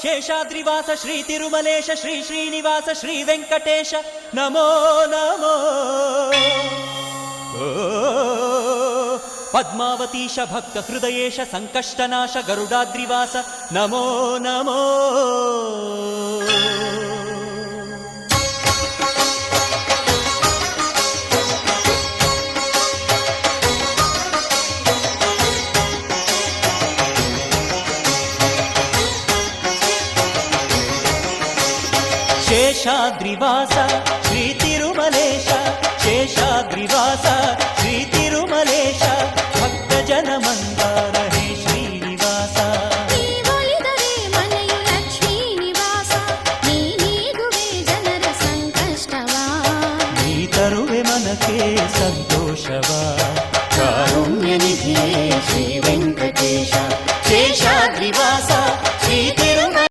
ಶೇಷಾದ್ರಿವಾಸ ಶ್ರೀ ತಿರುಮಲೇಶ ಶ್ರೀ ಶ್ರೀನಿವಾಸ ಶ್ರೀ ವೆಂಕಟೇಶ ನಮೋ ನಮೋ. ಪದ್ಮಾವತೀಶ ಭಕ್ತ ಹೃದಯೇಶ ಸಂಕಷ್ಟನಾಶ ಗರುಡಾದ್ರಿವಾಸ ನಮೋ ನಮೋ. ಶೇಷಾದ್ರಿವಾಸ ಶ್ರೀ ತಿರುಮಲೇಶ ಶೇಷಾದ್ರಿವಾಸ ಶ್ರೀ ತಿರುಮಲೇಶ ಭಕ್ತ ಜನ ಮಂದ